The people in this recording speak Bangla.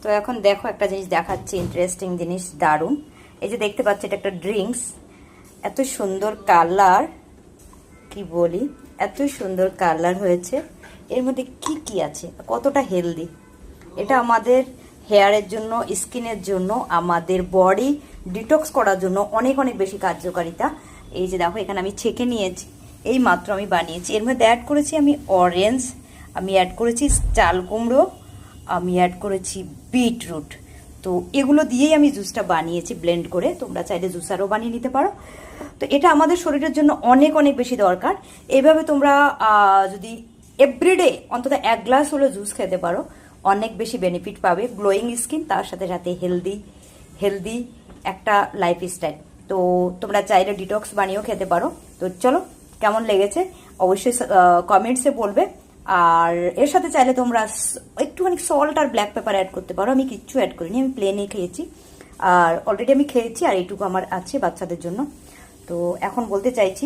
তো এখন দেখো একটা জিনিস দেখাচ্ছি, ইন্টারেস্টিং জিনিস, দারুণ। এই যে দেখতে পাচ্ছি এটা একটা ড্রিঙ্কস, এত সুন্দর কালার, কি বলি, এত সুন্দর কালার হয়েছে। এর মধ্যে কি কি আছে, কতটা হেলদি। এটা আমাদের হেয়ারের জন্য, স্কিনের জন্য, আমাদের বডি ডিটক্স করার জন্য অনেক অনেক বেশি কার্যকারিতা। এই যে দেখো এখানে আমি ছেঁকে নিয়েছি, এই মাত্র আমি বানিয়েছি। এর মধ্যে অ্যাড করেছি আমি অরেঞ্জ, আমি অ্যাড করেছি চাল কুমড়ো, আমি অ্যাড করেছি বিটরুট। তো এগুলো দিয়েই আমি জুসটা বানিয়েছি ব্লেন্ড করে। তোমরা চাইলে জুসারও বানিয়ে নিতে পারো। তো এটা আমাদের শরীরের জন্য অনেক অনেক বেশি দরকার। এইভাবে তোমরা যদি এভরিডে অন্তত 1 গ্লাস হলে জুস খেতে পারো, অনেক বেশি বেনিফিট পাবে। গ্লোয়িং স্কিন, তার সাথে সাথে হেলদি একটা লাইফস্টাইল। তো তোমরা চাইলে ডিটক্স বানিয়েও খেতে পারো। তো চলো, কেমন লেগেছে অবশ্যই কমেন্টসে বলবে। আর এর সাথে চাইলে তোমরা একটুখানি সল্ট আর ব্ল্যাক পেপার অ্যাড করতে পারো। আমি কিচ্ছু অ্যাড করিনি, আমি প্লেনই খেয়েছি। আর অলরেডি আমি খেয়েছি, আর এইটুকু আমার আছে বাচ্চাদের জন্য। তো এখন বলতে চাইছি